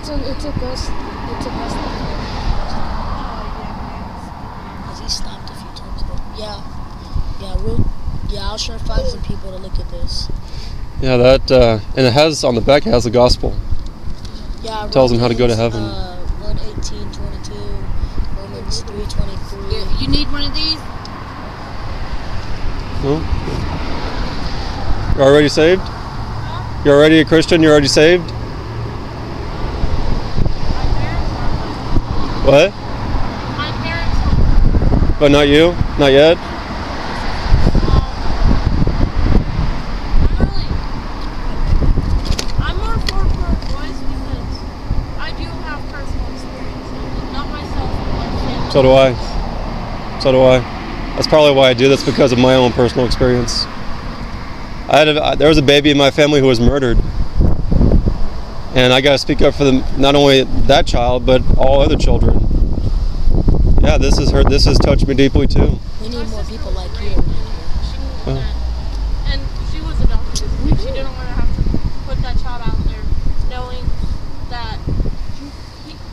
It took us. Because he stopped a few times, but I'll sure find some people to look at this. Yeah, that and it has on the back. It has the gospel. Yeah, tells them how to go to heaven. 1:18:22, Romans 3:23. You need one of these? No. You're already saved? You're already a Christian? You're already saved? What? My parents are. But not you? Not yet? I'm more for boys because I do have personal experience. Not myself, but my family. So do I. That's probably why I do this, because of my own personal experience. There was a baby in my family who was murdered. And I got to speak up for not only that child, but all other children. Yeah, this has touched me deeply too. We need more people like you. And she was adopted. She didn't want to have to put that child out there, knowing that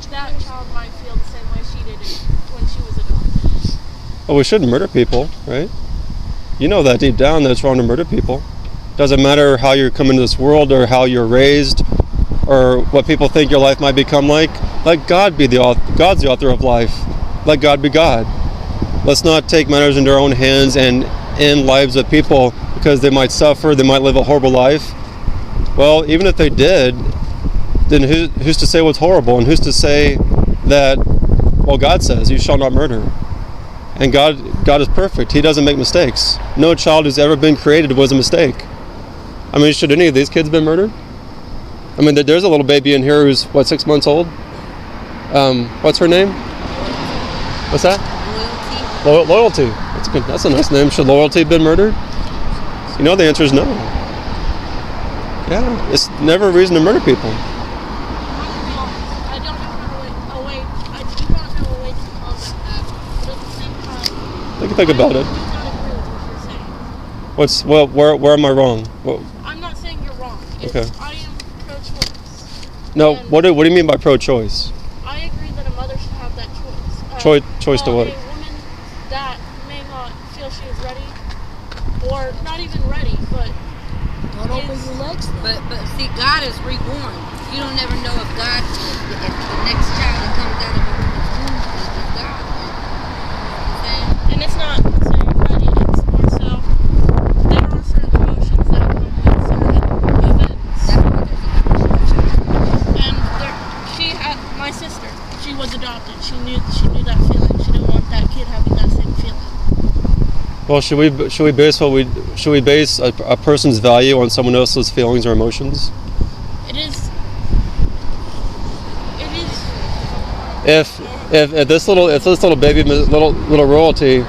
that child might feel the same way she did when she was adopted. Well, we shouldn't murder people, right? You know that deep down that it's wrong to murder people. Doesn't matter how you come into this world or how you're raised or what people think your life might become like. Let God be God's the author of life. Let God be God. Let's not take matters into our own hands and end lives of people because they might suffer, they might live a horrible life. Well, even if they did, then who's to say what's horrible? And who's to say that, well, God says, you shall not murder. And God is perfect. He doesn't make mistakes. No child who's ever been created was a mistake. I mean, should any of these kids been murdered? I mean, there's a little baby in here who's, 6 months old? What's her name? What's that? Loyalty. That's good. That's a nice name. Should Loyalty have been murdered? You know the answer is no. Yeah, it's never a reason to murder people. I don't have a way. I do not know a way to combat that, but at the same time, Think about it. I do not agree with what you're saying. Where am I wrong? I'm not saying you're wrong. Okay. I am pro-choice. No, And what do you mean by pro-choice? I agree that a mother should have that choice. Choice to what? A woman that may not feel she is ready, or not even ready, but Don't open your legs then. But see, God is reborn. You don't never know if the next child that comes out of a woman's womb is God. and it's not saying ready. It's more so there are certain emotions that come with certain events. And my sister, she was adopted. She knew that feeling. She didn't want that kid having that same feeling. Well, should we base a person's value on someone else's feelings or emotions? It is. If this little baby, little royalty,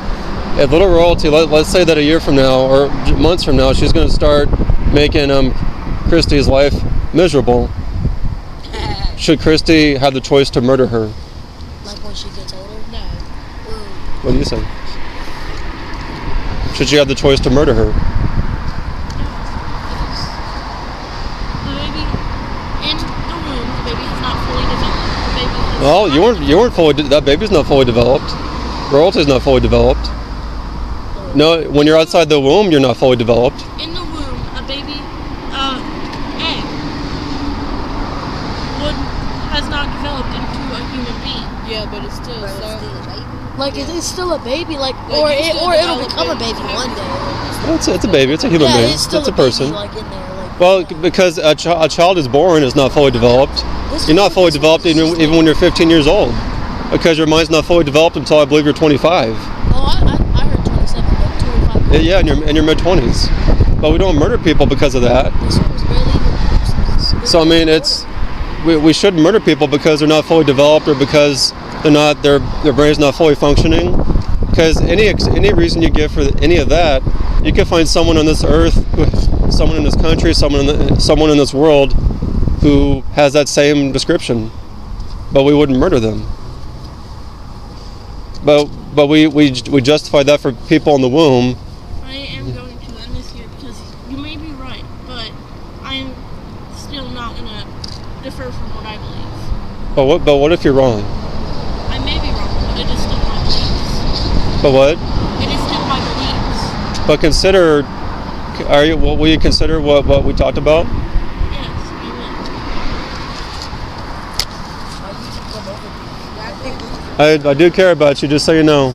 let's say that a year from now or months from now, she's going to start making Christy's life miserable. Should Christy have the choice to murder her? Like when she gets older? No. What do you say? Should she have the choice to murder her? The baby in the womb, the baby is not fully developed. The baby is Well, you weren't fully. That baby's not fully developed. Royalty's not fully developed. No, when you're outside the womb, you're not fully developed. in the womb, a baby egg has not developed into a human being. Yeah, but it's still Like it's still a baby, like Like, you still it'll develop become a it. baby one day. It's a baby. It's a human being. It's still It's a baby, person. like in there, like, Well, because a child is born is not fully developed. You're not fully developed even when you're 15 years old, because your mind's not fully developed until I believe you're 25. Oh, I heard 27, but 25. Yeah, in your mid-20s. But we don't murder people because of that. This one was barely even. So I mean, we shouldn't murder people because they're not fully developed or because their brain's not fully functioning. Because any reason you give for any of that, you can find someone on this earth, someone in this country, someone in this world who has that same description, but we wouldn't murder them. But we justify that for people in the womb. I am going to end this here because you may be right, but I am still not going to differ from what I believe. But what if you're wrong? I may be wrong, but it is still my beliefs. But what? It is still my beliefs. But consider. Will you consider what we talked about? Yes, I will. I do care about you, just so you know.